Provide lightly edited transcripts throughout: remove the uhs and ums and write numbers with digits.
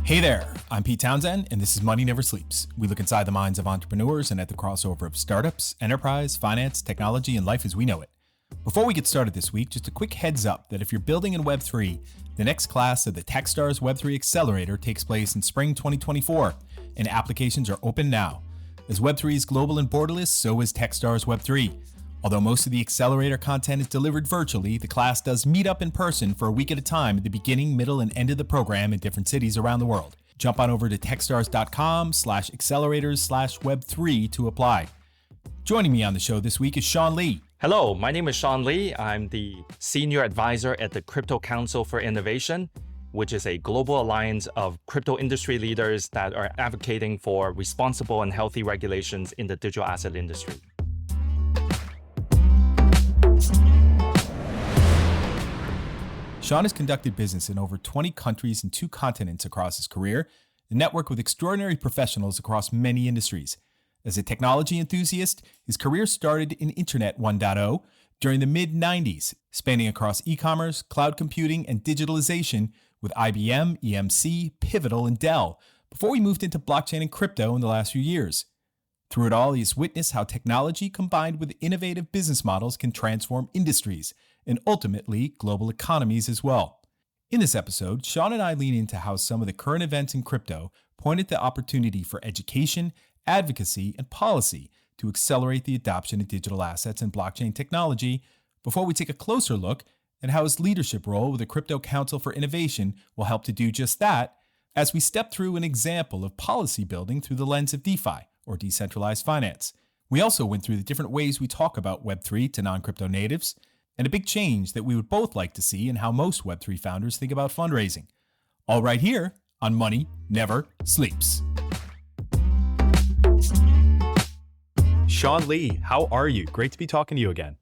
Hey there, I'm Pete Townsend, and this is Money Never Sleeps. We look inside the minds of entrepreneurs and at the crossover of startups, enterprise, finance, technology, and life as we know it. Before we get started this week, just a quick heads up that if you're building in Web3, the next class of the Techstars Web3 Accelerator takes place in spring 2024, and applications are open now. As Web3 is global and borderless, so is Techstars Web3. Although most of the accelerator content is delivered virtually, the class does meet up in person for a week at a time at the beginning, middle, and end of the program in different cities around the world. Jump on over to techstars.com/accelerators/web3 to apply. Joining me on the show this week is Sean Lee. Hello, my name is Sean Lee. I'm the Senior Advisor at the Crypto Council for Innovation, which is a global alliance of crypto industry leaders that are advocating for responsible and healthy regulations in the digital asset industry. Sean has conducted business in over 20 countries and 2 continents across his career and networked with extraordinary professionals across many industries. As a technology enthusiast, his career started in Internet 1.0 during the mid-90s, spanning across e-commerce, cloud computing, and digitalization with IBM, EMC, Pivotal, and Dell, before he moved into blockchain and crypto in the last few years. Through it all, he has witnessed how technology combined with innovative business models can transform industries and ultimately global economies as well. In this episode, Sean and I lean into how some of the current events in crypto point at the opportunity for education, advocacy, and policy to accelerate the adoption of digital assets and blockchain technology, before we take a closer look at how his leadership role with the Crypto Council for Innovation will help to do just that, as we step through an example of policy building through the lens of DeFi, or decentralized finance. We also went through the different ways we talk about Web3 to non-crypto natives, and a big change that we would both like to see in how most Web3 founders think about fundraising. All right here on Money Never Sleeps. Sean Lee, how are you? Great to be talking to you again.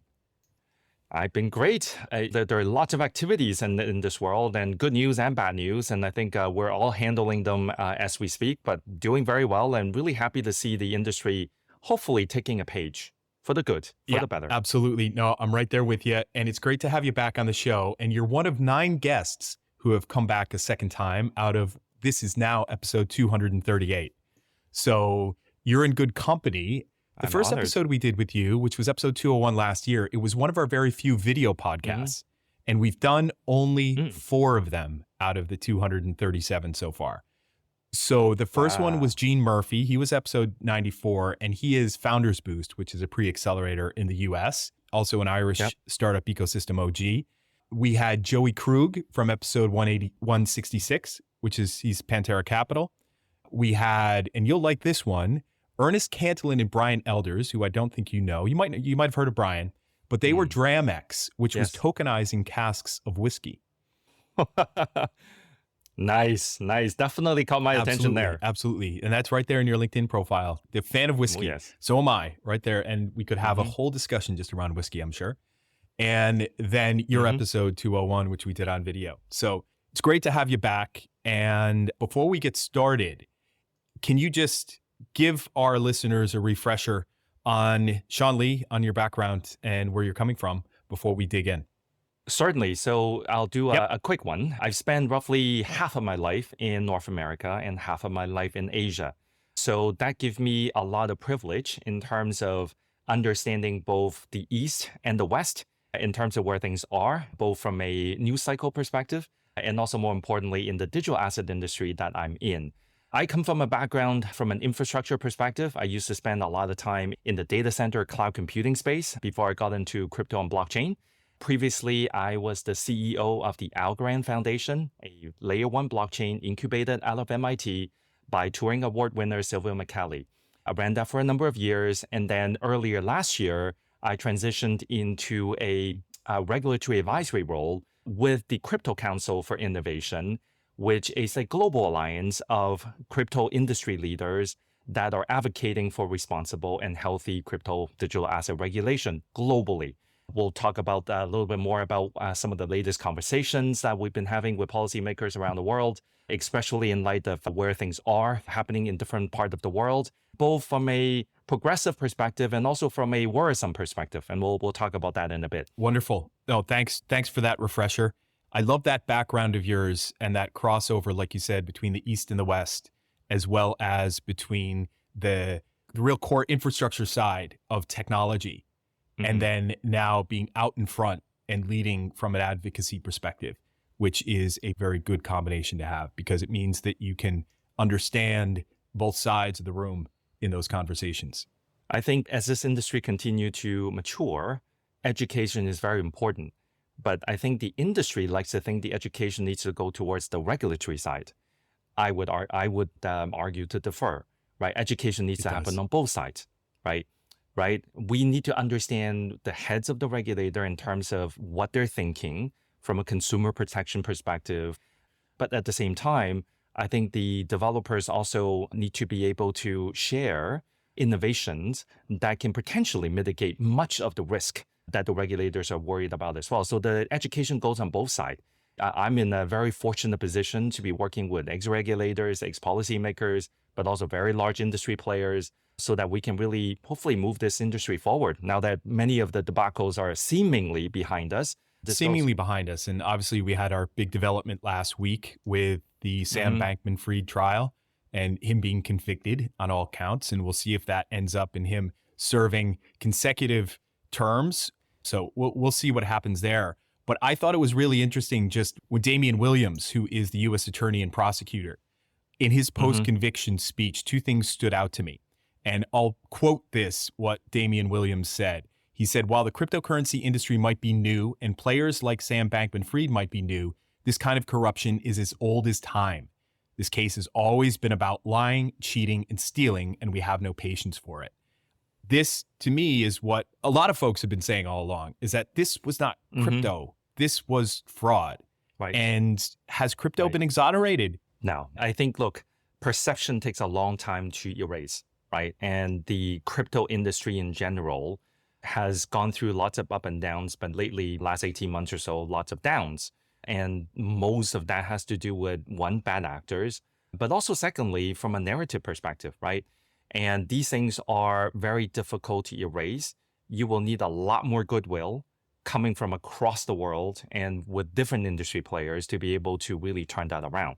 I've been great. There are lots of activities in this world, and good news and bad news, and I think we're all handling them as we speak, but doing very well, and really happy to see the industry hopefully taking a page for the good, for the better. Absolutely. No, I'm right there with you. And it's great to have you back on the show. And you're one of 9 guests who have come back a second time out of, this is now episode 238. So you're in good company. The first episode we did with you, which was episode 201 last year, it was one of our very few video podcasts. And we've done only 4 of them out of the 237 so far. So the first one was Gene Murphy. He was episode 94, and he is Founders Boost, which is a pre-accelerator in the US, also an Irish startup ecosystem OG. We had Joey Krug from episode 166, which is, he's Pantera Capital. We had, and you'll like this one, Ernest Cantillon and Brian Elders, who I don't think you know. You might have heard of Brian, but they were Dramex, which was tokenizing casks of whiskey. Nice. Definitely caught my attention there. Absolutely. And that's right there in your LinkedIn profile. The fan of whiskey. Yes. So am I, right there. And we could have a whole discussion just around whiskey, I'm sure. And then your episode 201, which we did on video. So it's great to have you back. And before we get started, can you just give our listeners a refresher on Sean Lee, on your background and where you're coming from before we dig in? Certainly. So I'll do a quick one. I've spent roughly half of my life in North America and half of my life in Asia. So that gives me a lot of privilege in terms of understanding both the East and the West in terms of where things are, both from a news cycle perspective and also more importantly in the digital asset industry that I'm in. I come from a background from an infrastructure perspective. I used to spend a lot of time in the data center cloud computing space before I got into crypto and blockchain. Previously, I was the CEO of the Algorand Foundation, a layer 1 blockchain incubated out of MIT by Turing Award winner Sylvia McCallie. I ran that for a number of years, and then earlier last year, I transitioned into a regulatory advisory role with the Crypto Council for Innovation, which is a global alliance of crypto industry leaders that are advocating for responsible and healthy crypto digital asset regulation globally. We'll talk about a little bit more about some of the latest conversations that we've been having with policymakers around the world, especially in light of where things are happening in different parts of the world, both from a progressive perspective and also from a worrisome perspective. And we'll talk about that in a bit. Wonderful. No, thanks for that refresher. I love that background of yours and that crossover, like you said, between the East and the West, as well as between the real core infrastructure side of technology, and Hmm. then now being out in front and leading from an advocacy perspective, which is a very good combination to have because it means that you can understand both sides of the room in those conversations. I think as this industry continue to mature, education is very important. But I think the industry likes to think the education needs to go towards the regulatory side. I would argue to defer, right? Education needs It to happen does. on both sides, right? Right? We need to understand the heads of the regulator in terms of what they're thinking from a consumer protection perspective. But at the same time, I think the developers also need to be able to share innovations that can potentially mitigate much of the risk that the regulators are worried about as well. So the education goes on both sides. I'm in a very fortunate position to be working with ex-regulators, ex-policymakers, but also very large industry players so that we can really hopefully move this industry forward. Now that many of the debacles are seemingly behind us, this goes. Seemingly behind us. And obviously, we had our big development last week with the Sam Mhm. Bankman-Fried trial and him being convicted on all counts. And we'll see if that ends up in him serving consecutive terms. So we'll see what happens there. But I thought it was really interesting just when Damian Williams, who is the U.S. attorney and prosecutor, in his Mhm. post-conviction speech, two things stood out to me. And I'll quote this, what Damian Williams said. He said, while the cryptocurrency industry might be new and players like Sam Bankman-Fried might be new, this kind of corruption is as old as time. This case has always been about lying, cheating, and stealing, and we have no patience for it. This, to me, is what a lot of folks have been saying all along, is that this was not Mhm. crypto. This was fraud. Right. And has crypto Right. been exonerated? Now, I think, look, perception takes a long time to erase, right? And the crypto industry in general has gone through lots of up and downs, but lately, last 18 months or so, lots of downs. And most of that has to do with one, bad actors, but also secondly, from a narrative perspective, right? And these things are very difficult to erase. You will need a lot more goodwill coming from across the world and with different industry players to be able to really turn that around.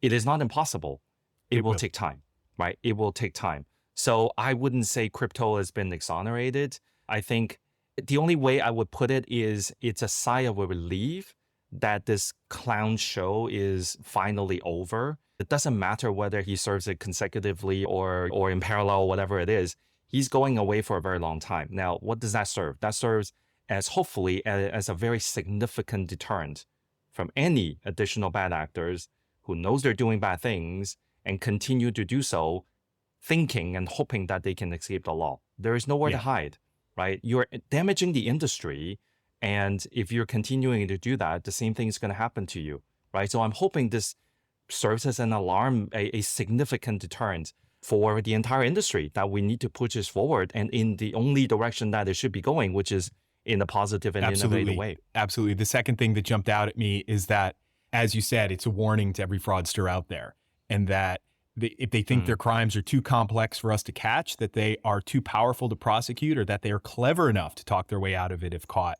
It is not impossible. It It will will. take time, right? It will take time. So I wouldn't say crypto has been exonerated. I think the only way I would put it is it's a sigh of relief that this clown show is finally over. It doesn't matter whether he serves it consecutively or in parallel, whatever it is. He's going away for a very long time. Now, what does that serve? That serves as hopefully as a very significant deterrent from any additional bad actors who knows they're doing bad things and continue to do so, thinking and hoping that they can escape the law. There is nowhere to Yeah. hide, right? You're damaging the industry. And if you're continuing to do that, the same thing is going to happen to you, right? So I'm hoping this serves as an alarm, a significant deterrent for the entire industry that we need to push this forward and in the only direction that it should be going, which is in a positive and innovative Absolutely. way. Absolutely. The second thing that jumped out at me is that, as you said, it's a warning to every fraudster out there. And that if they think Mm, their crimes are too complex for us to catch, that they are too powerful to prosecute, or that they are clever enough to talk their way out of it if caught,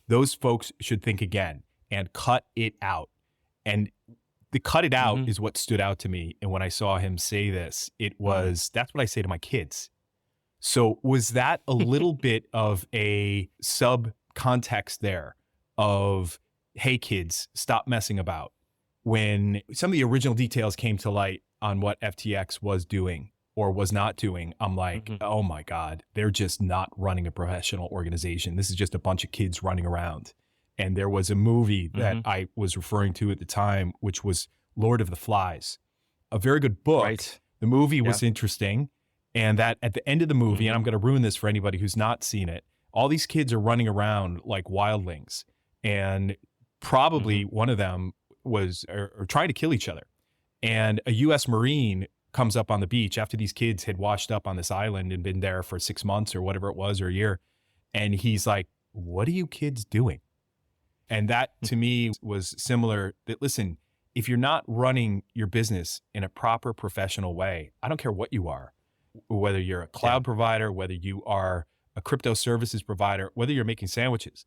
those folks should think again and cut it out. And the cut it out mhm, is what stood out to me. And when I saw him say this, mm. that's what I say to my kids. So was that a little bit of a sub context there of, hey, kids, stop messing about? When some of the original details came to light on what FTX was doing or was not doing, I'm like, Mhm, oh my God, they're just not running a professional organization. This is just a bunch of kids running around. And there was a movie that mhm. I was referring to at the time, which was Lord of the Flies, a very good book. Right. The movie Yeah. was interesting. And that at the end of the movie, and I'm Mhm, going to ruin this for anybody who's not seen it, all these kids are running around like wildlings. And probably mhm, one of them was or trying to kill each other. And a U.S. Marine comes up on the beach after these kids had washed up on this island and been there for 6 months or whatever it was, or a year. And he's like, what are you kids doing? And that to me was similar that, listen, if you're not running your business in a proper professional way, I don't care what you are, whether you're a yeah. cloud provider, whether you are a crypto services provider, whether you're making sandwiches,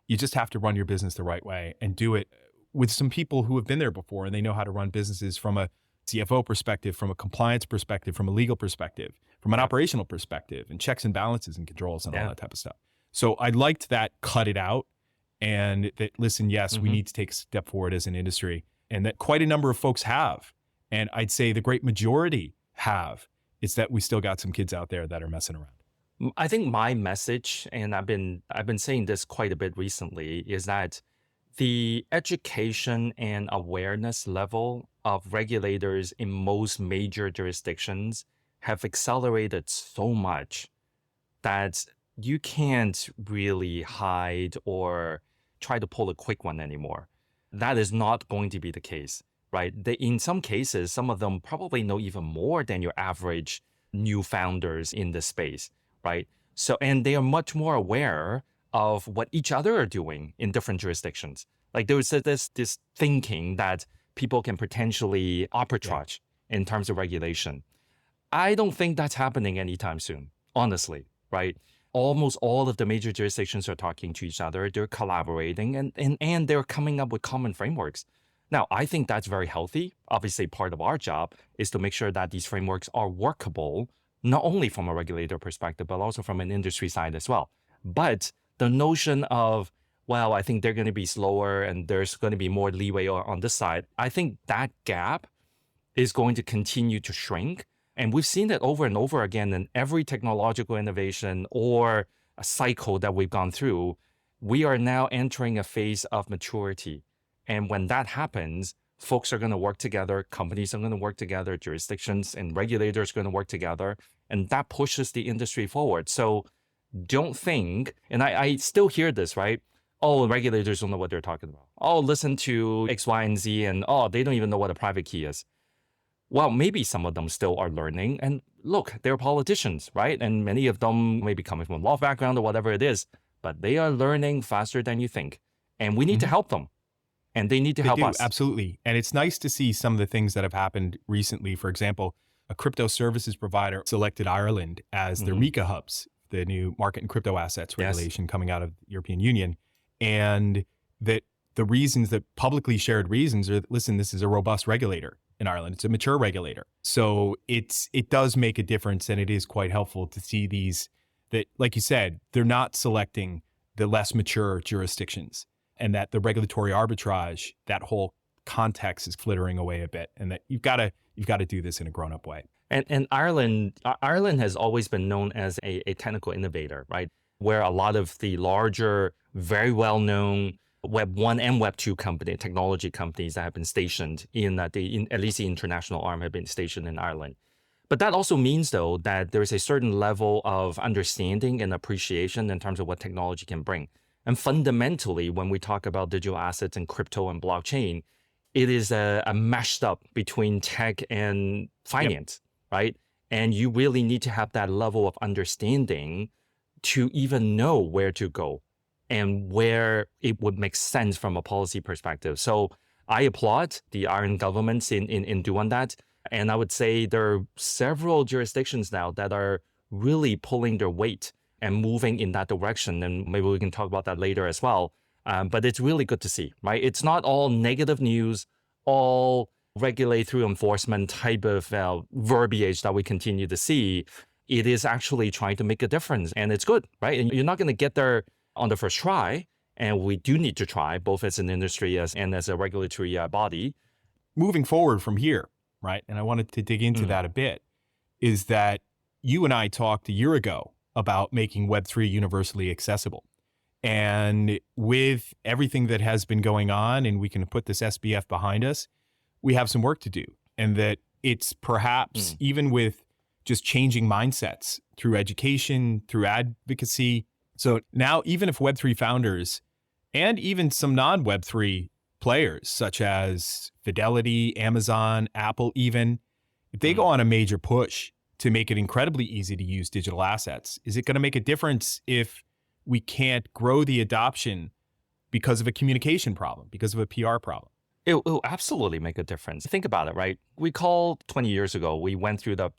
you just have to run your business the right way and do it with some people who have been there before and they know how to run businesses from a CFO perspective, from a compliance perspective, from a legal perspective, from an Yeah. operational perspective, and checks and balances and controls and all Yeah. that type of stuff. So I liked that cut it out and that, listen, yes, we need to take a step forward as an industry, and that quite a number of folks have. And I'd say the great majority have. It's that we still got some kids out there that are messing around. I think my message, and I've been saying this quite a bit recently, is that the education and awareness level of regulators in most major jurisdictions have accelerated so much that you can't really hide or try to pull a quick one anymore. That is not going to be the case, right? In some cases, some of them probably know even more than your average new founders in the space, right? So, and they are much more aware of what each other are doing in different jurisdictions. Like there was this thinking that people can potentially arbitrage in terms of regulation. I don't think that's happening anytime soon, honestly, right? Almost all of the major jurisdictions are talking to each other, they're collaborating, and they're coming up with common frameworks. Now, I think that's very healthy. Obviously, part of our job is to make sure that these frameworks are workable, not only from a regulator perspective, but also from an industry side as well. But the notion of, well, I think they're going to be slower and there's going to be more leeway on this side, I think that gap is going to continue to shrink. And we've seen it over and over again in every technological innovation or a cycle that we've gone through. We are now entering a phase of maturity. And when that happens, folks are going to work together, companies are going to work together, jurisdictions and regulators are going to work together, and that pushes the industry forward. So don't think, and I still hear this, right? Oh, regulators don't know what they're talking about. Oh, listen to X, Y, and Z, and oh, they don't even know what a private key is. Well, maybe some of them still are learning. And look, they're politicians, right? And many of them may be coming from a law background or whatever it is, but they are learning faster than you think. And we need to help them. And they need to help us. Absolutely. And it's nice to see some of the things that have happened recently. For example, a crypto services provider selected Ireland as their MiCA hubs, the new market and crypto assets regulation coming out of the European Union. And that the reasons, that publicly shared reasons are, listen, this is a robust regulator in Ireland. It's a mature regulator. So it does make a difference, and it is quite helpful to see these, that, like you said, they're not selecting the less mature jurisdictions, and that the regulatory arbitrage, that whole context is flittering away a bit, and that you've got to do this in a grown-up way. And Ireland has always been known as a technical innovator, right? Where a lot of the larger, very well-known Web 1 and Web 2 technology companies that have been stationed at least the international arm have been stationed in Ireland. But that also means, though, that there is a certain level of understanding and appreciation in terms of what technology can bring. And fundamentally, when we talk about digital assets and crypto and blockchain, it is a mashed up between tech and finance, right? And you really need to have that level of understanding to even know where to go and where it would make sense from a policy perspective. So I applaud the Ireland governments in doing that. And I would say there are several jurisdictions now that are really pulling their weight and moving in that direction. And maybe we can talk about that later as well. But it's really good to see, right? It's not all negative news, all regulate through enforcement type of verbiage that we continue to see. It is actually trying to make a difference, and it's good, right? And you're not going to get there on the first try, and we do need to try, both as an industry and as a regulatory body. Moving forward from here, right? And I wanted to dig into that a bit, is that you and I talked a year ago about making Web3 universally accessible. And with everything that has been going on, and we can put this SBF behind us, we have some work to do. And that it's perhaps even with just changing mindsets through education, through advocacy. So now, even if Web3 founders and even some non-Web3 players, such as Fidelity, Amazon, Apple even, if they go on a major push to make it incredibly easy to use digital assets, is it going to make a difference if we can't grow the adoption because of a communication problem, because of a PR problem? It'll absolutely make a difference. Think about it, right? We call 20 years ago, we went through the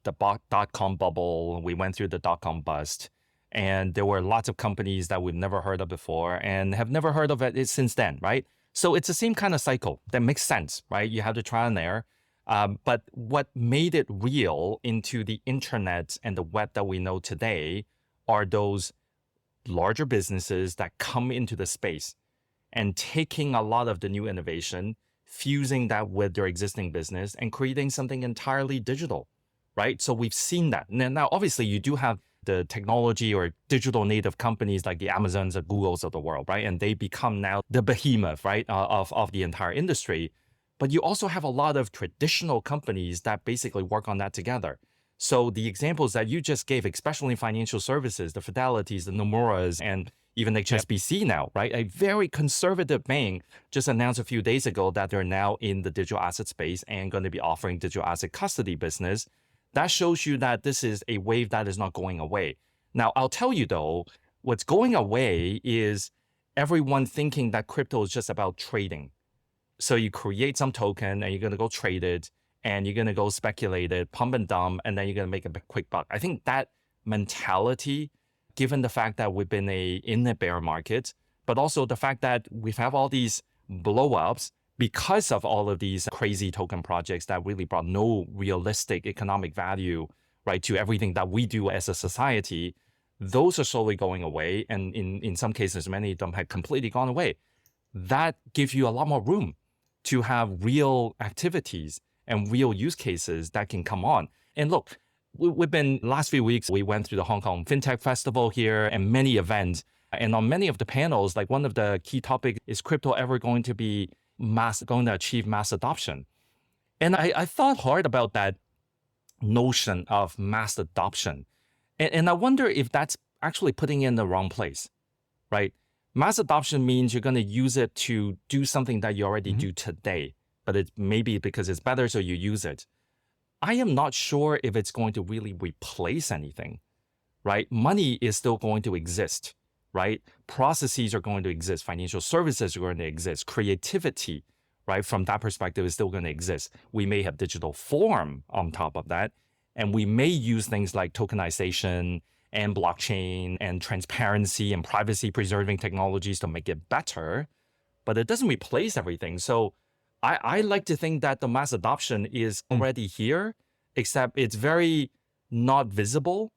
dot-com bubble, we went through the dot-com bust, and there were lots of companies that we've never heard of before and have never heard of it since then, right? So it's the same kind of cycle that makes sense, right? You have the trial and error. But what made it real into the internet and the web that we know today are those larger businesses that come into the space and taking a lot of the new innovation, fusing that with their existing business and creating something entirely digital, right? So we've seen that. Now, obviously, you do have the technology or digital native companies like the Amazons or Googles of the world, right? And they become now the behemoth, right, of the entire industry. But you also have a lot of traditional companies that basically work on that together. So the examples that you just gave, especially in financial services, the Fidelities, the Nomuras, and even HSBC now, right? A very conservative bank just announced a few days ago that they're now in the digital asset space and going to be offering digital asset custody business. That shows you that this is a wave that is not going away. Now, I'll tell you though, what's going away is everyone thinking that crypto is just about trading. So you create some token and you're going to go trade it and you're going to go speculate it, pump and dump, and then you're going to make a quick buck. I think that mentality, given the fact that we've been in a bear market, but also the fact that we've had all these blow-ups because of all of these crazy token projects that really brought no realistic economic value, right, to everything that we do as a society, those are slowly going away. And in some cases, many of them have completely gone away. That gives you a lot more room to have real activities and real use cases that can come on. And look, we've been, last few weeks, we went through the Hong Kong FinTech Festival here and many events. And on many of the panels, like one of the key topics is crypto ever going to achieve mass adoption? And I thought hard about that notion of mass adoption. And I wonder if that's actually putting it in the wrong place, right? Mass adoption means you're going to use it to do something that you already do today, but it maybe because it's better, so you use it. I am not sure if it's going to really replace anything, right? Money is still going to exist, right? Processes are going to exist. Financial services are going to exist. Creativity, right? From that perspective, is still going to exist. We may have digital form on top of that, and we may use things like tokenization and blockchain and transparency and privacy preserving technologies to make it better, but it doesn't replace everything. So I like to think that the mass adoption is already here, except it's very not visible.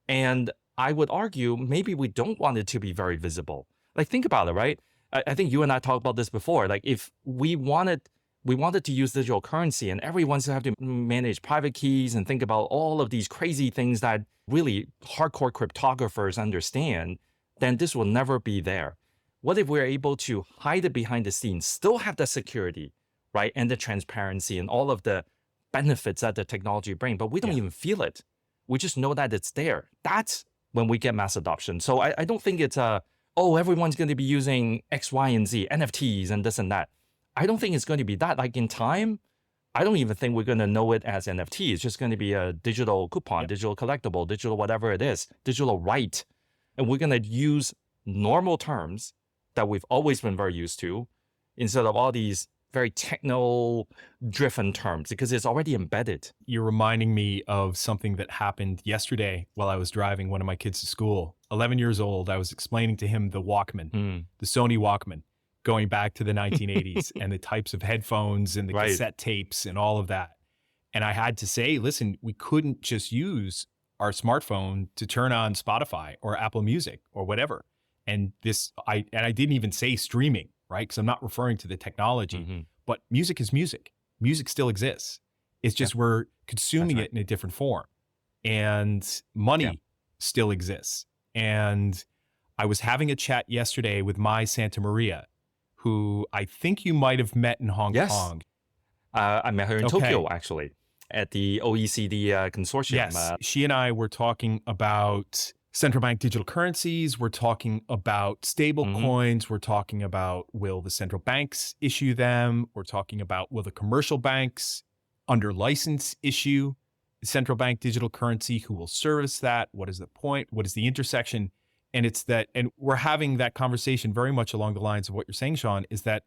And I would argue maybe we don't want it to be very visible. Like, think about it, right? I think you and I talked about this before. Like, if we wanted to use digital currency and everyone's have to manage private keys and think about all of these crazy things that really hardcore cryptographers understand, then this will never be there. What if we're able to hide it behind the scenes, still have the security, right? And the transparency and all of the benefits that the technology brings, but we don't even feel it. We just know that it's there. That's when we get mass adoption. So I don't think it's everyone's going to be using X, Y, and Z, NFTs and this and that. I don't think it's going to be that. Like, in time, I don't even think we're going to know it as NFT. It's just going to be a digital coupon, digital collectible, digital whatever it is, digital right. And we're going to use normal terms that we've always been very used to instead of all these very techno-driven terms, because it's already embedded. You're reminding me of something that happened yesterday while I was driving one of my kids to school. 11 years old, I was explaining to him the Walkman, the Sony Walkman, going back to the 1980s and the types of headphones and the cassette tapes and all of that. And I had to say, listen, we couldn't just use our smartphone to turn on Spotify or Apple Music or whatever. And I didn't even say streaming, right? Because I'm not referring to the technology, but music is music. Music still exists. It's just we're consuming it in a different form. And money still exists. And I was having a chat yesterday with Mai Santa Maria, who I think you might have met in Hong Kong. I met her in Tokyo, actually, at the OECD consortium. Yes, she and I were talking about central bank digital currencies. We're talking about stable coins. We're talking about, will the central banks issue them? We're talking about, will the commercial banks under license issue central bank digital currency? Who will service that? What is the point? What is the intersection? And it's that, and we're having that conversation very much along the lines of what you're saying, Sean, is that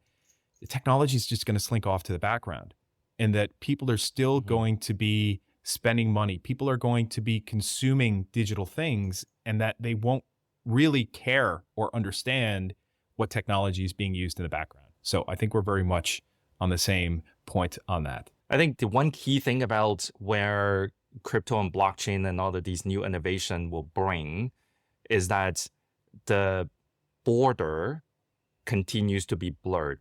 the technology is just going to slink off to the background, and that people are still going to be spending money. People are going to be consuming digital things, and that they won't really care or understand what technology is being used in the background. So I think we're very much on the same point on that. I think the one key thing about where crypto and blockchain and all of these new innovation will bring is that the border continues to be blurred.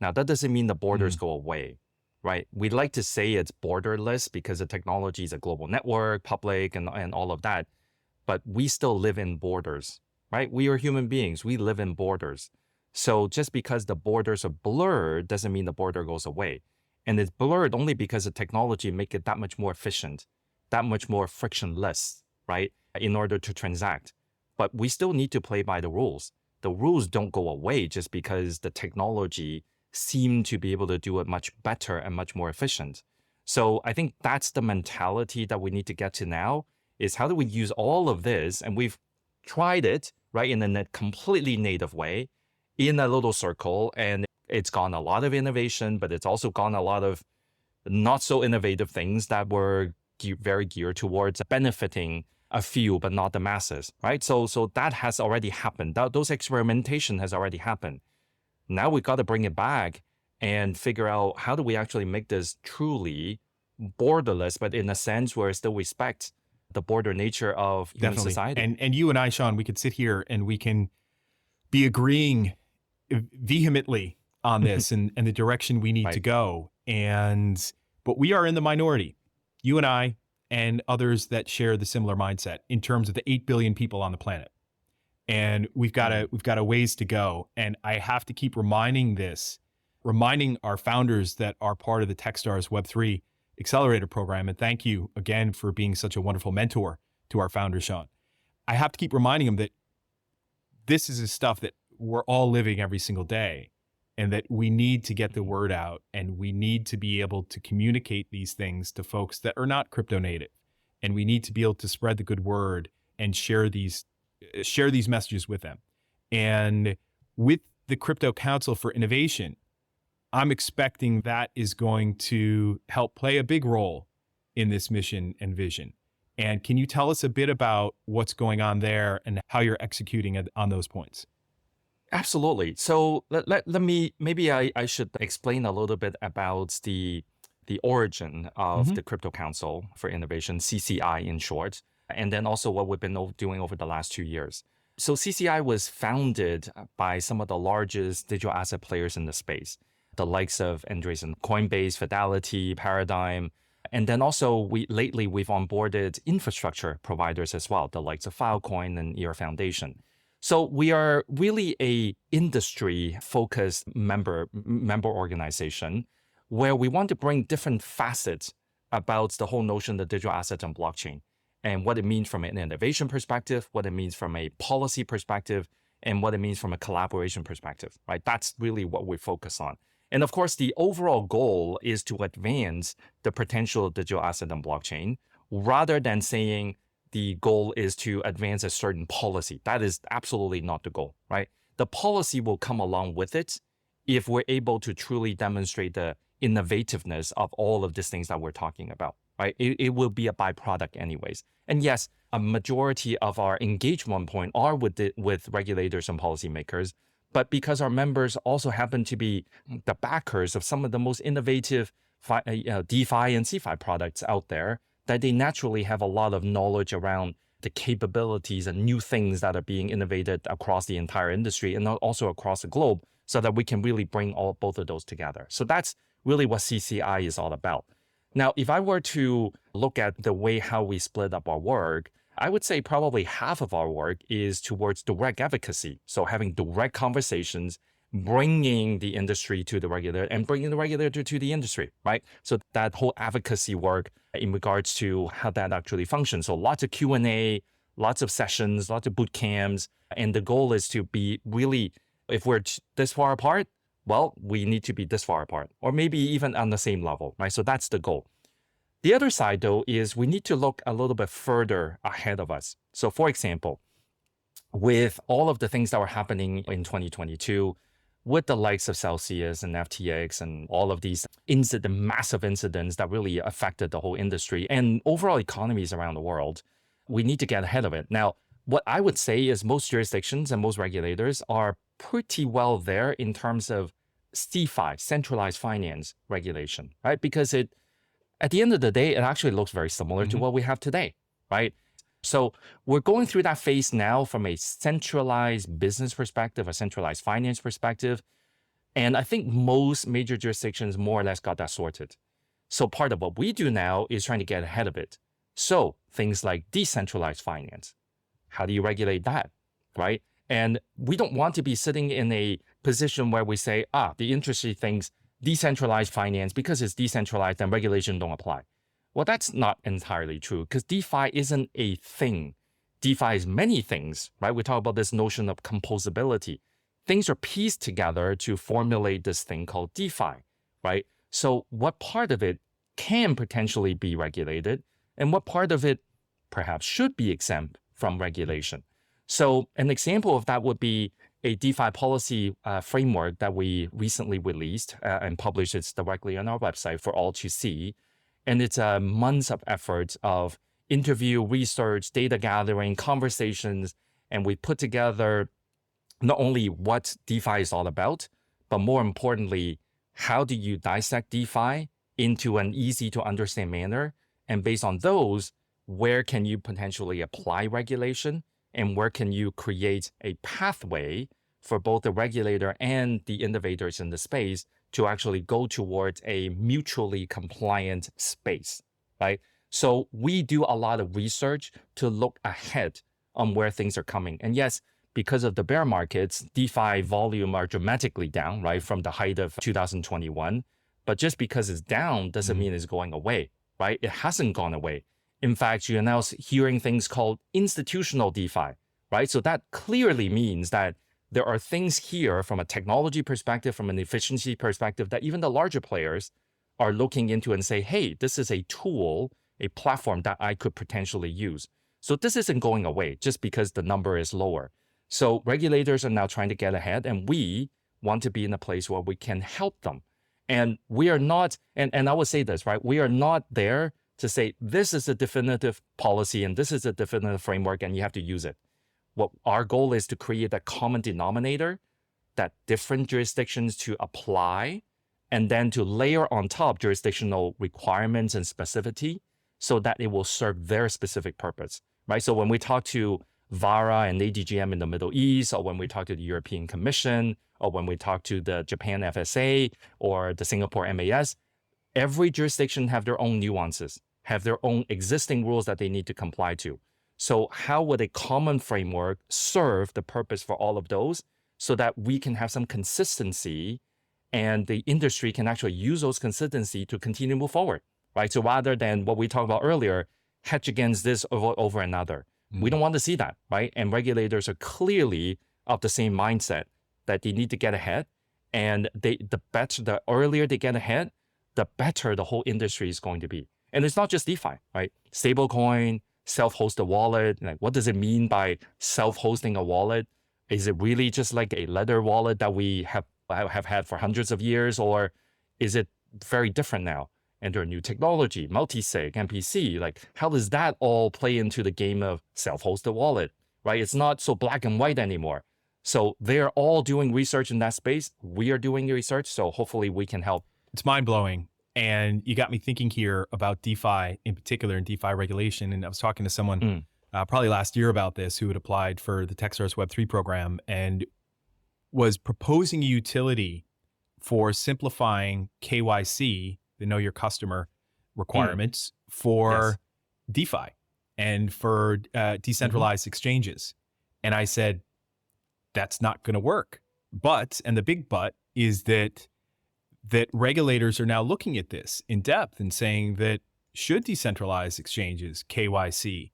Now, that doesn't mean the borders go away, right? We like to say it's borderless because the technology is a global network, public, and all of that. But we still live in borders, right? We are human beings. We live in borders. So just because the borders are blurred doesn't mean the border goes away. And it's blurred only because the technology make it that much more efficient, that much more frictionless, right? In order to transact. But we still need to play by the rules. The rules don't go away just because the technology seem to be able to do it much better and much more efficient. So I think that's the mentality that we need to get to now, is how do we use all of this? And we've tried it, right, in a completely native way, in a little circle, and it's gone a lot of innovation, but it's also gone a lot of not so innovative things that were very geared towards benefiting a few, but not the masses, right? So that has already happened. Those experimentation has already happened. Now we got to bring it back and figure out how do we actually make this truly borderless, but in a sense where it still respects the border nature of human society. And you and I, Sean, we could sit here and we can be agreeing vehemently on this and the direction we need to go. But we are in the minority, you and I, and others that share the similar mindset in terms of the 8 billion people on the planet. And we've got a ways to go. And I have to keep reminding our founders that are part of the Techstars Web3 Accelerator program. And thank you again for being such a wonderful mentor to our founder, Sean. I have to keep reminding them that this is the stuff that we're all living every single day, and that we need to get the word out, and we need to be able to communicate these things to folks that are not crypto native. And we need to be able to spread the good word and share these messages with them. And with the Crypto Council for Innovation, I'm expecting that is going to help play a big role in this mission and vision. And can you tell us a bit about what's going on there and how you're executing on those points? Absolutely. So let me, maybe I should explain a little bit about the origin of the Crypto Council for Innovation, CCI in short, and then also what we've been doing over the last 2 years. So CCI was founded by some of the largest digital asset players in the space, the likes of Andreessen, Coinbase, Fidelity, Paradigm. And then also lately we've onboarded infrastructure providers as well, the likes of Filecoin and ER Foundation. So we are really a industry-focused member organization where we want to bring different facets about the whole notion of digital assets and blockchain, and what it means from an innovation perspective, what it means from a policy perspective, and what it means from a collaboration perspective, right? That's really what we focus on. And of course, the overall goal is to advance the potential of digital asset and blockchain, rather than saying the goal is to advance a certain policy. That is absolutely not the goal, right? The policy will come along with it if we're able to truly demonstrate the innovativeness of all of these things that we're talking about, right? It will be a byproduct anyways. And yes, a majority of our engagement point are with regulators and policymakers, but because our members also happen to be the backers of some of the most innovative DeFi and CeFi products out there, that they naturally have a lot of knowledge around the capabilities and new things that are being innovated across the entire industry and also across the globe, so that we can really bring both of those together. So that's really what CCI is all about. Now, if I were to look at the way how we split up our work, I would say probably half of our work is towards direct advocacy. So having direct conversations, bringing the industry to the regulator and bringing the regulator to the industry, right? So that whole advocacy work in regards to how that actually functions. So lots of Q&A, lots of sessions, lots of boot camps. And the goal is to be really, if we're this far apart, well, we need to be this far apart, or maybe even on the same level, right? So that's the goal. The other side, though, is we need to look a little bit further ahead of us. So for example, with all of the things that were happening in 2022, with the likes of Celsius and FTX and all of these massive incidents that really affected the whole industry and overall economies around the world, we need to get ahead of it. Now, what I would say is most jurisdictions and most regulators are pretty well there in terms of CFI, centralized finance regulation, right? Because at the end of the day, it actually looks very similar to what we have today, right? So we're going through that phase now from a centralized business perspective, a centralized finance perspective. And I think most major jurisdictions more or less got that sorted. So part of what we do now is trying to get ahead of it. So things like decentralized finance, how do you regulate that, right? And we don't want to be sitting in a position where we say, the industry thinks decentralized finance, because it's decentralized, then regulation don't apply. Well, that's not entirely true, because DeFi isn't a thing. DeFi is many things, right? We talk about this notion of composability. Things are pieced together to formulate this thing called DeFi, right? So what part of it can potentially be regulated, and what part of it perhaps should be exempt from regulation? So an example of that would be a DeFi policy framework that we recently released and published. It's directly on our website for all to see. And it's months of efforts of interview, research, data gathering, conversations, and we put together not only what DeFi is all about, but more importantly, how do you dissect DeFi into an easy to understand manner? And based on those, where can you potentially apply regulation? And where can you create a pathway for both the regulator and the innovators in the space to actually go towards a mutually compliant space, right? So we do a lot of research to look ahead on where things are coming. And yes, because of the bear markets, DeFi volume are dramatically down, right, from the height of 2021. But just because it's down doesn't mean it's going away, right? It hasn't gone away. In fact, you're now hearing things called institutional DeFi, right? So that clearly means that there are things here from a technology perspective, from an efficiency perspective, that even the larger players are looking into and say, hey, this is a tool, a platform that I could potentially use. So this isn't going away just because the number is lower. So regulators are now trying to get ahead, and we want to be in a place where we can help them. And we are not, and I will say this, right? We are not there to say, this is a definitive policy and this is a definitive framework and you have to use it. What our goal is to create a common denominator that different jurisdictions to apply, and then to layer on top jurisdictional requirements and specificity so that it will serve their specific purpose, right? So when we talk to VARA and ADGM in the Middle East, or when we talk to the European Commission, or when we talk to the Japan FSA or the Singapore MAS, every jurisdiction have their own nuances, have their own existing rules that they need to comply to. So how would a common framework serve the purpose for all of those so that we can have some consistency and the industry can actually use those consistency to continue to move forward, right? So rather than what we talked about earlier, hedge against this over another. We don't want to see that, right? And regulators are clearly of the same mindset that they need to get ahead. And the earlier they get ahead, the better the whole industry is going to be. And it's not just DeFi, right? Stablecoin, self-hosted wallet. Like, what does it mean by self-hosting a wallet? Is it really just like a leather wallet that we have had for hundreds of years, or is it very different now? And there are new technology, multi-sig, MPC. Like, how does that all play into the game of self-hosted wallet, right? It's not so black and white anymore. So they're all doing research in that space. We are doing research, so hopefully we can help. It's mind-blowing. And you got me thinking here about DeFi in particular and DeFi regulation. And I was talking to someone probably last year about this who had applied for the Techstars Web3 program and was proposing a utility for simplifying KYC, the Know Your Customer requirements for DeFi and for decentralized exchanges. And I said, that's not going to work. But, and the big but, is that regulators are now looking at this in depth and saying that should decentralized exchanges KYC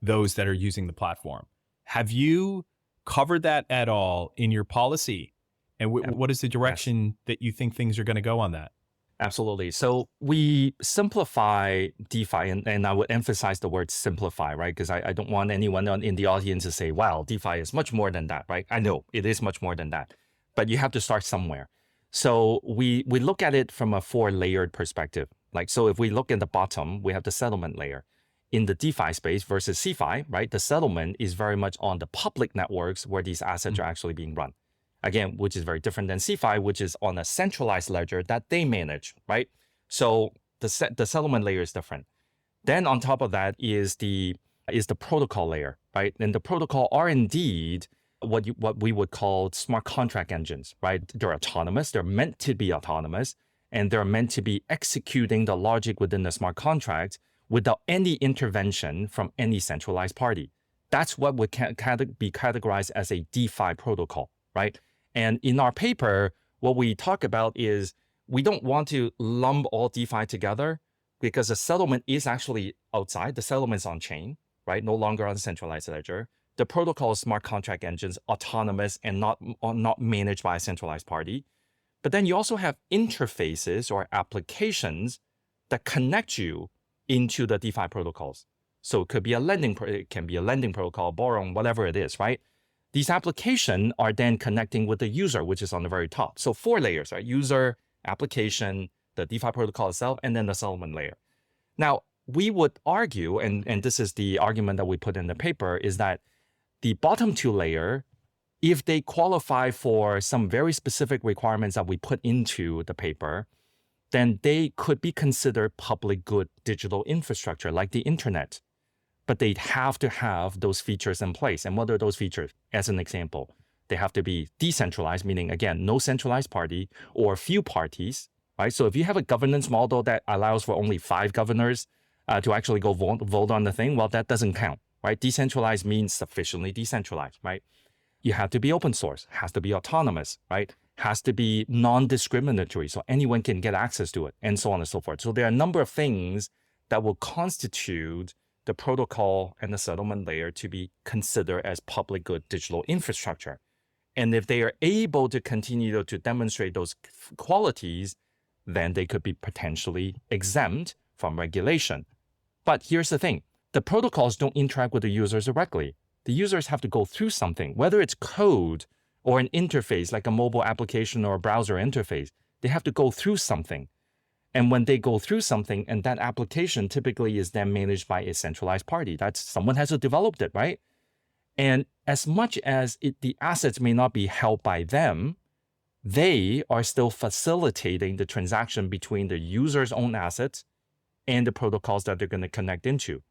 those that are using the platform. Have you covered that at all in your policy? And what is the direction that you think things are going to go on that? Absolutely. So we simplify DeFi, and I would emphasize the word simplify, right? Because I don't want anyone in the audience to say, wow, DeFi is much more than that, right? I know it is much more than that, but you have to start somewhere. So we look at it from a 4-layered perspective. Like, so if we look at the bottom, we have the settlement layer. In the DeFi space versus CeFi, right? The settlement is very much on the public networks where these assets are actually being run. again, which is very different than CeFi, which is on a centralized ledger that they manage, right? So the settlement layer is different. Then on top of that is the protocol layer, right? And the protocol are indeed what we would call smart contract engines, right? They're autonomous. They're meant to be autonomous, and they're meant to be executing the logic within the smart contract without any intervention from any centralized party. That's what would be categorized as a DeFi protocol, right? And in our paper, what we talk about is we don't want to lump all DeFi together because the settlement is actually outside. The settlement's on chain, right? No longer on the centralized ledger. The protocol is smart contract engines, autonomous and not managed by a centralized party. But then you also have interfaces or applications that connect you into the DeFi protocols. So it can be a lending protocol, borrowing, whatever it is, right? These applications are then connecting with the user, which is on the very top. So 4 layers, right? User, application, the DeFi protocol itself, and then the settlement layer. Now, we would argue, and this is the argument that we put in the paper, is that the bottom 2 layer, if they qualify for some very specific requirements that we put into the paper, then they could be considered public good digital infrastructure like the internet. But they'd have to have those features in place. And what are those features? As an example, they have to be decentralized, meaning, again, no centralized party or few parties, right? So if you have a governance model that allows for only 5 governors to actually go vote on the thing, well, that doesn't count, right? Decentralized means sufficiently decentralized, right? You have to be open source, has to be autonomous, right? Has to be non-discriminatory, so anyone can get access to it, and so on and so forth. So there are a number of things that will constitute the protocol and the settlement layer to be considered as public good digital infrastructure. And if they are able to continue to demonstrate those qualities, then they could be potentially exempt from regulation. But here's the thing. The protocols don't interact with the users directly. The users have to go through something, whether it's code or an interface like a mobile application or a browser interface. They have to go through something. And when they go through something, and that application typically is then managed by a centralized party, that's someone has to develop it, right? And as much as the assets may not be held by them, they are still facilitating the transaction between the user's own assets and the protocols that they're going to connect into.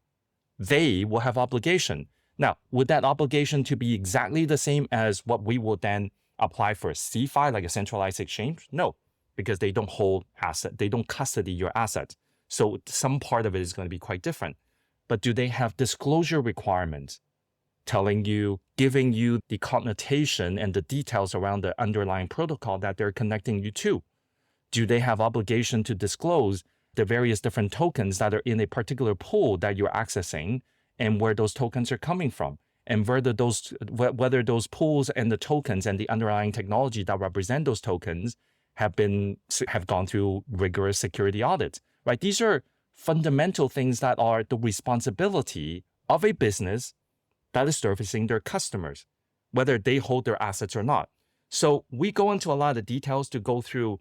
They will have obligation. Now, would that obligation to be exactly the same as what we will then apply for a CeFi, like a centralized exchange? No, because they don't hold asset, they don't custody your assets. So some part of it is going to be quite different. But do they have disclosure requirements telling you, giving you the connotation and the details around the underlying protocol that they're connecting you to? Do they have obligation to disclose the various different tokens that are in a particular pool that you're accessing and where those tokens are coming from? And whether those pools and the tokens and the underlying technology that represent those tokens have gone through rigorous security audits, right? These are fundamental things that are the responsibility of a business that is servicing their customers, whether they hold their assets or not. So we go into a lot of details to go through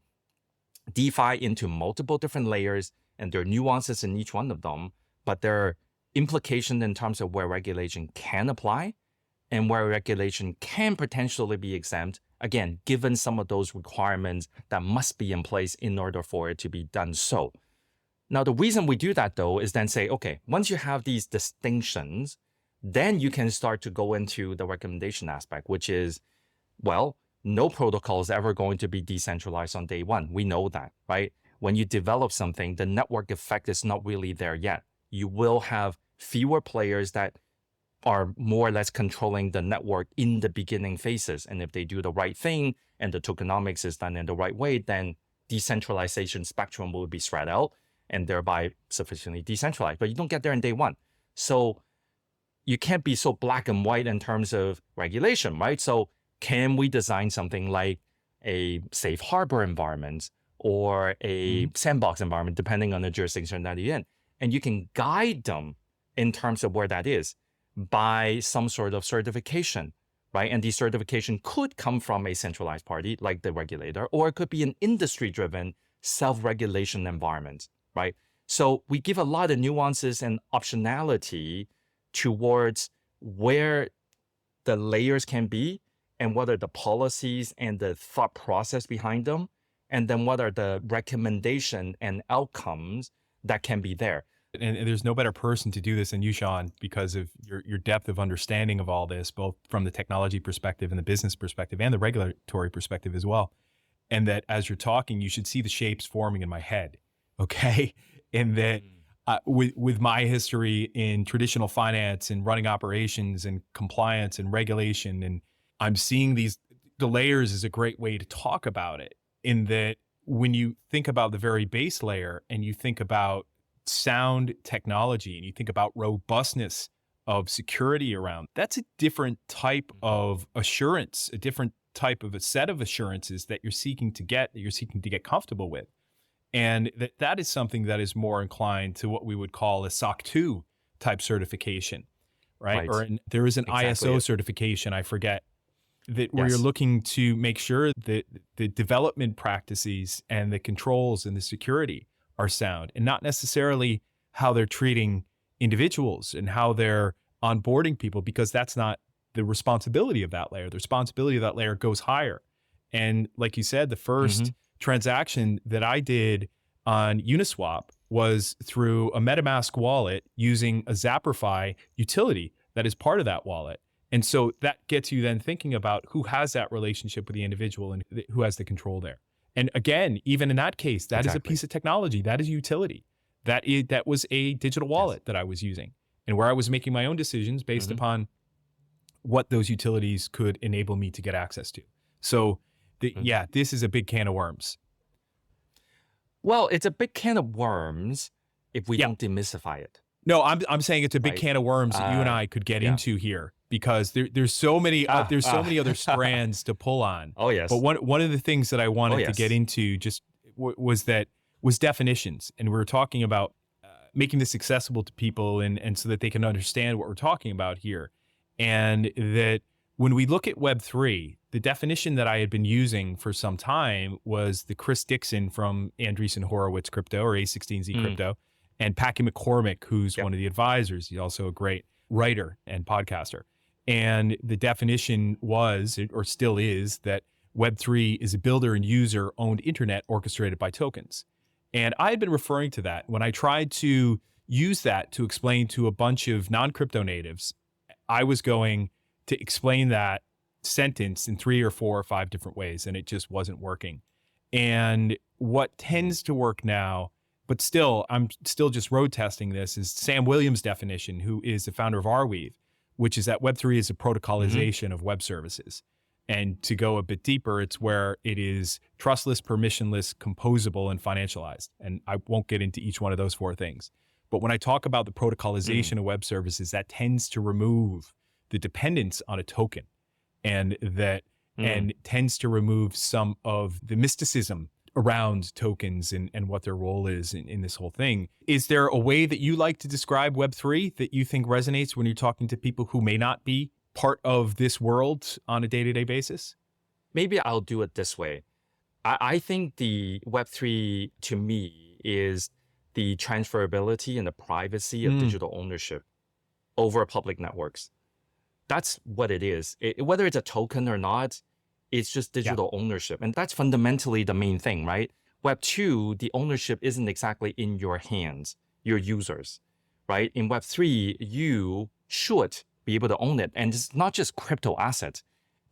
DeFi into multiple different layers, and there are nuances in each one of them, but there are implications in terms of where regulation can apply and where regulation can potentially be exempt, again, given some of those requirements that must be in place in order for it to be done so. Now, the reason we do that, though, is then say, okay, once you have these distinctions, then you can start to go into the recommendation aspect, which is, well, no protocol is ever going to be decentralized on day one. We know that, right? When you develop something, the network effect is not really there yet. You will have fewer players that are more or less controlling the network in the beginning phases. And if they do the right thing and the tokenomics is done in the right way, then decentralization spectrum will be spread out and thereby sufficiently decentralized. But you don't get there in day one. So you can't be so black and white in terms of regulation, right? So can we design something like a safe harbor environment or a sandbox environment, depending on the jurisdiction that you're in? And you can guide them in terms of where that is by some sort of certification, right? And the certification could come from a centralized party like the regulator, or it could be an industry-driven self-regulation environment, right? So we give a lot of nuances and optionality towards where the layers can be and what are the policies and the thought process behind them, and then what are the recommendation and outcomes that can be there. And there's no better person to do this than you, Sean, because of your depth of understanding of all this, both from the technology perspective and the business perspective and the regulatory perspective as well. And that as you're talking, you should see the shapes forming in my head, okay? And that with my history in traditional finance and running operations and compliance and regulation, and I'm seeing the layers is a great way to talk about it, in that when you think about the very base layer and you think about sound technology and you think about robustness of security around, that's a different type of assurance, a different type of a set of assurances that you're seeking to get comfortable with. And that is something that is more inclined to what we would call a SOC 2 type certification, right? Or there is an ISO certification, I forget, that where you're looking to make sure that the development practices and the controls and the security are sound, and not necessarily how they're treating individuals and how they're onboarding people, because that's not the responsibility of that layer. The responsibility of that layer goes higher. And like you said, the first transaction that I did on Uniswap was through a MetaMask wallet using a Zappify utility that is part of that wallet. And so that gets you then thinking about who has that relationship with the individual and who has the control there. And again, even in that case, that is a piece of technology. That is utility. That was a digital wallet that I was using, and where I was making my own decisions based upon what those utilities could enable me to get access to. So this is a big can of worms. Well, it's a big can of worms if we don't demystify it. No, I'm saying it's a big can of worms that you and I could get into here, because there's so many other strands to pull on. Oh yes. But one of the things that I wanted to get into just was definitions, and we were talking about making this accessible to people and so that they can understand what we're talking about here. And that when we look at Web3, the definition that I had been using for some time was the Chris Dixon from Andreessen Horowitz Crypto, or A16Z Crypto, and Packy McCormick, who's one of the advisors. He's also a great writer and podcaster. And the definition was, or still is, that Web3 is a builder and user owned internet orchestrated by tokens. And I had been referring to that when I tried to use that to explain to a bunch of non-crypto natives. I was going to explain that sentence in 3 or 4 or 5 different ways, and it just wasn't working. And what tends to work now, but still, I'm still just road testing this, is Sam Williams' definition, who is the founder of Arweave, which is that Web3 is a protocolization of web services. And to go a bit deeper, it's where it is trustless, permissionless, composable, and financialized. And I won't get into each one of those 4 things. But when I talk about the protocolization of web services, that tends to remove the dependence on a token, and and tends to remove some of the mysticism around tokens and what their role is in this whole thing. Is there a way that you like to describe Web3 that you think resonates when you're talking to people who may not be part of this world on a day-to-day basis? Maybe I'll do it this way. I think the Web3 to me is the transferability and the privacy of digital ownership over public networks. That's what it is. Whether it's a token or not, it's just digital ownership. And that's fundamentally the main thing, right? Web 2, the ownership isn't exactly in your hands, your users, right? In Web 3, you should be able to own it. And it's not just crypto assets.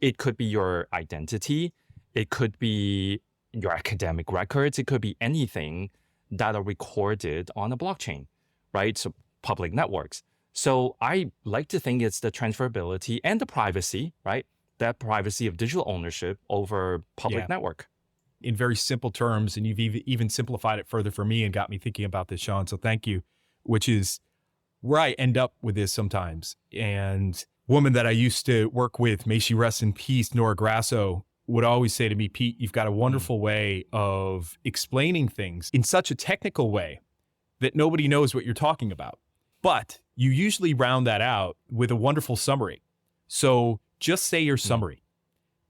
It could be your identity. It could be your academic records. It could be anything that are recorded on a blockchain, right? So public networks. So I like to think it's the transferability and the privacy, right? That privacy of digital ownership over public network. In very simple terms, and you've even simplified it further for me and got me thinking about this, Sean. So thank you, which is where I end up with this sometimes. And woman that I used to work with, may she rest in peace, Nora Grasso, would always say to me, Pete, you've got a wonderful way of explaining things in such a technical way that nobody knows what you're talking about. But you usually round that out with a wonderful summary. So just say your summary.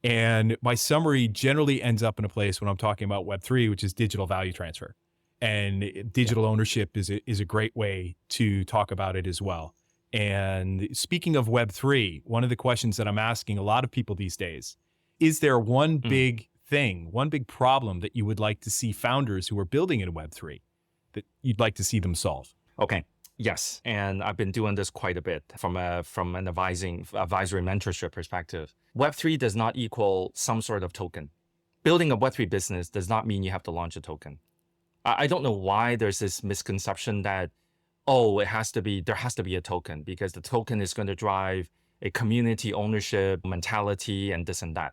And my summary generally ends up in a place when I'm talking about Web3, which is digital value transfer. And digital ownership is a great way to talk about it as well. And speaking of Web3, one of the questions that I'm asking a lot of people these days, is there one Mm. big thing, one big problem that you would like to see founders who are building in Web3 that you'd like to see them solve? Okay. Yes, and I've been doing this quite a bit from an advisory mentorship perspective. Web3 does not equal some sort of token. Building a Web3 business does not mean you have to launch a token. I don't know why there's this misconception that, oh, there has to be a token because the token is going to drive a community ownership mentality and this and that.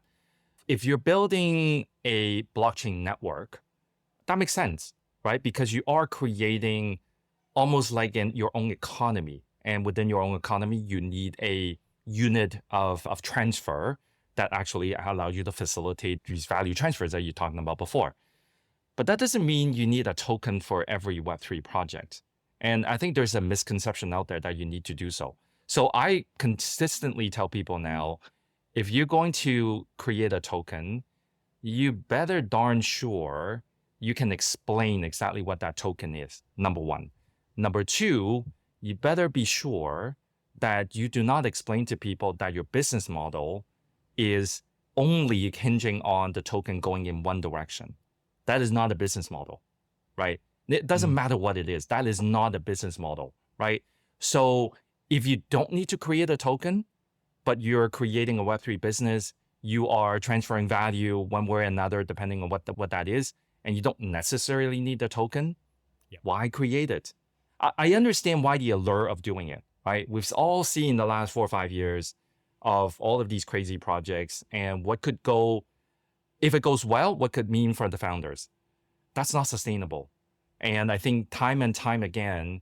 If you're building a blockchain network, that makes sense, right? Because you are creating almost like your own economy. And within your own economy, you need a unit of transfer that actually allows you to facilitate these value transfers that you're talking about before. But that doesn't mean you need a token for every Web3 project. And I think there's a misconception out there that you need to do so. So I consistently tell people now, if you're going to create a token, you better darn sure you can explain exactly what that token is, number one. Number two, you better be sure that you do not explain to people that your business model is only hinging on the token going in one direction. That is not a business model, right? It doesn't matter what it is. That is not a business model, right? So if you don't need to create a token, but you're creating a Web3 business, you are transferring value one way or another, depending on what that is, and you don't necessarily need a token, why create it? I understand why the allure of doing it, right? We've all seen the last 4 or 5 years of all of these crazy projects and what could go, if it goes well, what could mean for the founders. That's not sustainable. And I think time and time again,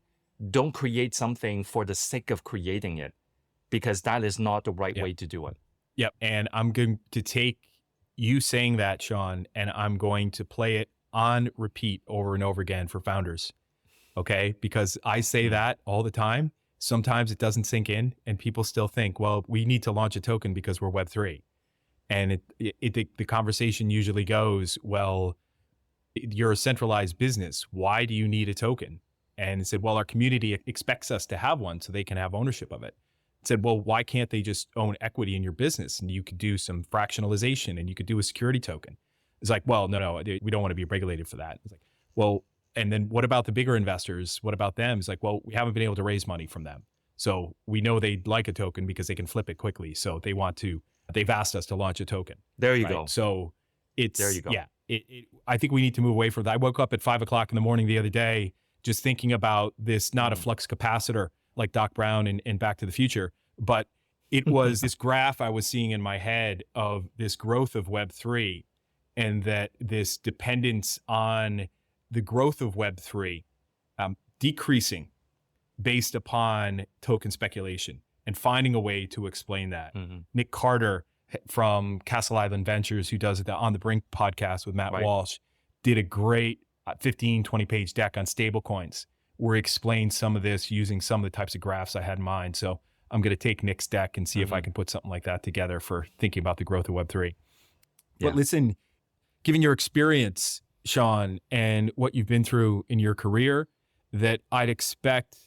don't create something for the sake of creating it, because that is not the right way to do it. Yep. And I'm going to take you saying that, Sean, and I'm going to play it on repeat over and over again for founders. Okay. Because I say that all the time. Sometimes it doesn't sink in and people still think, well, we need to launch a token because we're Web3. And the conversation usually goes, well, you're a centralized business. Why do you need a token? And it said, well, our community expects us to have one so they can have ownership of it. It said, well, why can't they just own equity in your business? And you could do some fractionalization and you could do a security token. It's like, well, no, we don't want to be regulated for that. It's like, well, and then what about the bigger investors? What about them? It's like, well, we haven't been able to raise money from them. So we know they'd like a token because they can flip it quickly. So they've asked us to launch a token. There you right? go. So there you go. Yeah, I think we need to move away from that. I woke up at 5 o'clock in the morning the other day, just thinking about this, not a flux capacitor like Doc Brown in Back to the Future, but it was this graph I was seeing in my head of this growth of Web3 and that this dependence on the growth of Web3 decreasing based upon token speculation and finding a way to explain that. Nick Carter from Castle Island Ventures, who does the On the Brink podcast with Matt Walsh, did a great 15, 20-page deck on stablecoins where he explained some of this using some of the types of graphs I had in mind. So I'm going to take Nick's deck and see if I can put something like that together for thinking about the growth of Web3. But listen, given your experience, Sean, and what you've been through in your career, that I'd expect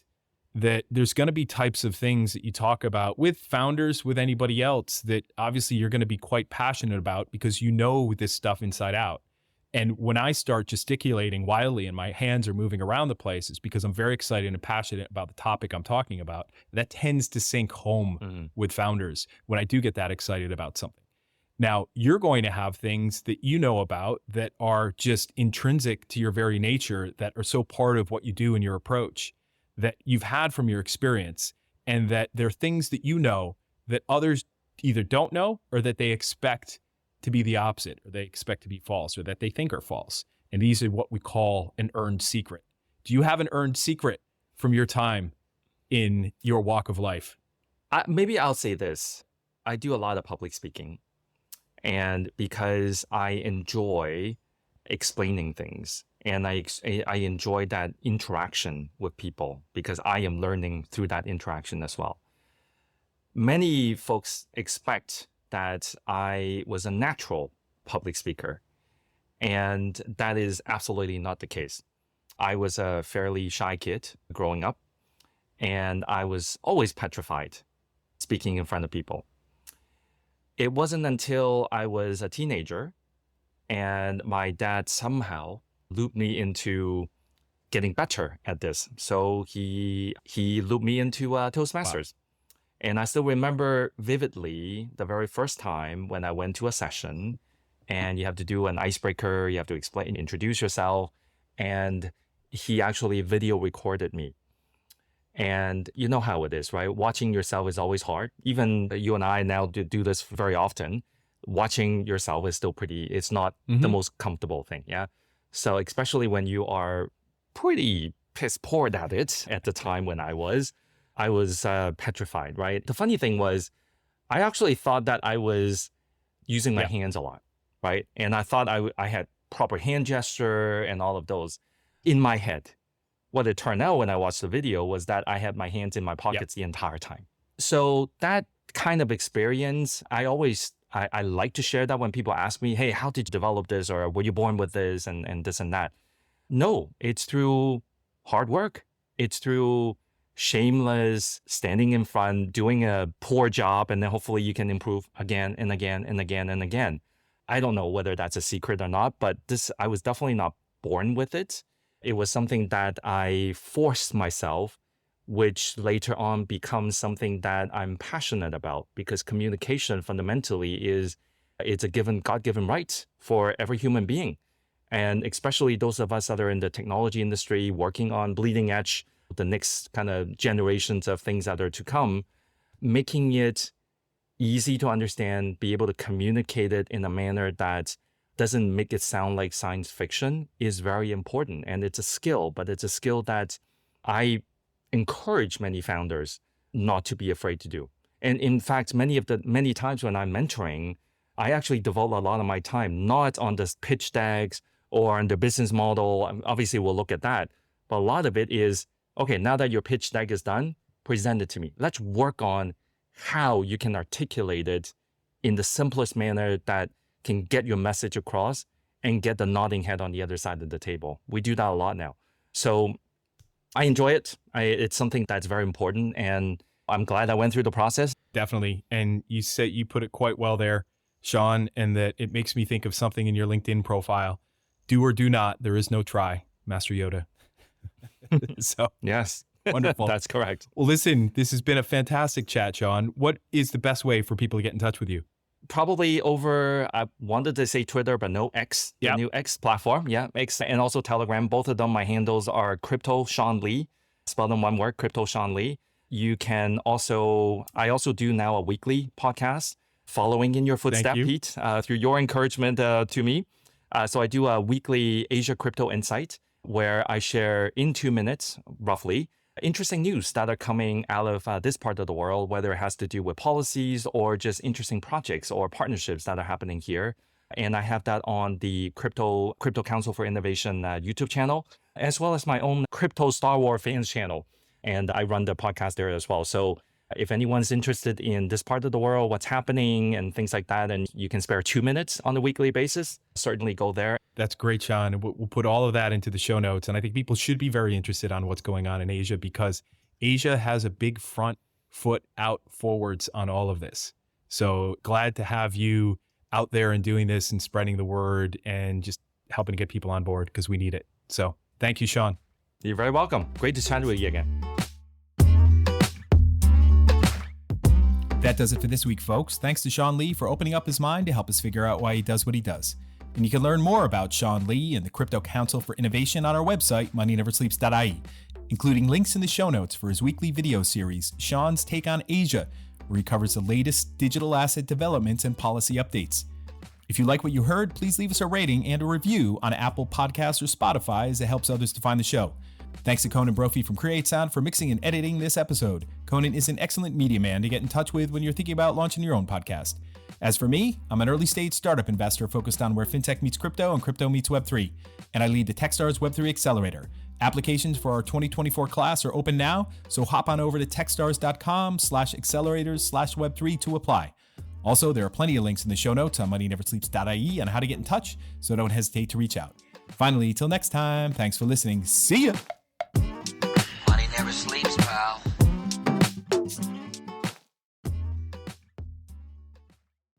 that there's going to be types of things that you talk about with founders, with anybody else, that obviously you're going to be quite passionate about because you know this stuff inside out. And when I start gesticulating wildly and my hands are moving around the place, it's because I'm very excited and passionate about the topic I'm talking about. That tends to sink home with founders when I do get that excited about something. Now, you're going to have things that you know about that are just intrinsic to your very nature, that are so part of what you do in your approach, that you've had from your experience, and that there are things that you know that others either don't know or that they expect to be the opposite, or they expect to be false, or that they think are false. And these are what we call an earned secret. Do you have an earned secret from your time in your walk of life? Maybe I'll say this. I do a lot of public speaking. And because I enjoy explaining things, and I enjoy that interaction with people, because I am learning through that interaction as well. Many folks expect that I was a natural public speaker, and that is absolutely not the case. I was a fairly shy kid growing up, And I was always petrified speaking in front of people. It wasn't until I was a teenager and my dad somehow looped me into getting better at this. So he looped me into Toastmasters. Wow. And I still remember vividly the very first time when I went to a session and you have to do an icebreaker, you have to explain, introduce yourself. And he actually video recorded me. And you know how it is, right? Watching yourself is always hard. Even you and I now do this very often. Watching yourself is still it's not the most comfortable thing. Yeah. So especially when you are pretty piss poor at it at the time when I was petrified, right? The funny thing was, I actually thought that I was using my hands a lot, right? And I thought I had proper hand gesture and all of those in my head. What it turned out when I watched the video was that I had my hands in my pockets the entire time. So that kind of experience, I like to share that when people ask me, hey, how did you develop this? Or were you born with this and this and that? No, it's through hard work. It's through shameless standing in front, doing a poor job, and then hopefully you can improve again and again and again and again. I don't know whether that's a secret or not, but I was definitely not born with it. It was something that I forced myself, which later on becomes something that I'm passionate about, because communication fundamentally it's a God-given right for every human being. And especially those of us that are in the technology industry, working on bleeding edge, the next kind of generations of things that are to come, making it easy to understand, be able to communicate it in a manner that doesn't make it sound like science fiction is very important. And it's a skill, but it's a skill that I encourage many founders not to be afraid to do. And in fact, many times when I'm mentoring, I actually devote a lot of my time not on the pitch decks or on the business model. Obviously, we'll look at that. But a lot of it is, okay, now that your pitch deck is done, present it to me. Let's work on how you can articulate it in the simplest manner that can get your message across and get the nodding head on the other side of the table. We do that a lot now. So I enjoy it. It's something that's very important, and I'm glad I went through the process. Definitely. And you put it quite well there, Sean, and that it makes me think of something in your LinkedIn profile. Do or do not, there is no try, Master Yoda. So yes, wonderful. That's correct. Well, listen, this has been a fantastic chat, Sean. What is the best way for people to get in touch with you? Probably over, I wanted to say Twitter, but no, X, the new X platform. Yeah, X, and also Telegram. Both of them, my handles are Crypto Sean Lee, spelled in one word, Crypto Sean Lee. You can I also do now a weekly podcast, following in your footsteps, Pete, through your encouragement to me. So I do a weekly Asia Crypto Insight, where I share in 2 minutes, roughly, interesting news that are coming out of this part of the world, whether it has to do with policies or just interesting projects or partnerships that are happening here. And I have that on the Crypto Council for Innovation YouTube channel, as well as my own Crypto Star Wars fans channel. And I run the podcast there as well. So if anyone's interested in this part of the world, what's happening and things like that, and you can spare 2 minutes on a weekly basis, certainly go there. That's great, Sean. We'll put all of that into the show notes. And I think people should be very interested on what's going on in Asia, because Asia has a big front foot out forwards on all of this. So glad to have you out there and doing this and spreading the word and just helping to get people on board, because we need it. So thank you, Sean. You're very welcome. Great to chat with you again. That does it for this week, folks. Thanks to Sean Lee for opening up his mind to help us figure out why he does what he does. And you can learn more about Sean Lee and the Crypto Council for Innovation on our website, moneyneversleeps.ie, including links in the show notes for his weekly video series, Sean's Take on Asia, where he covers the latest digital asset developments and policy updates. If you like what you heard, please leave us a rating and a review on Apple Podcasts or Spotify, as it helps others to find the show. Thanks to Conan Brophy from Create Sound for mixing and editing this episode. Conan is an excellent media man to get in touch with when you're thinking about launching your own podcast. As for me, I'm an early-stage startup investor focused on where fintech meets crypto and crypto meets Web3, and I lead the Techstars Web3 Accelerator. Applications for our 2024 class are open now, so hop on over to techstars.com/accelerators/Web3 to apply. Also, there are plenty of links in the show notes on moneyneversleeps.ie on how to get in touch, so don't hesitate to reach out. Finally, till next time, thanks for listening. See ya!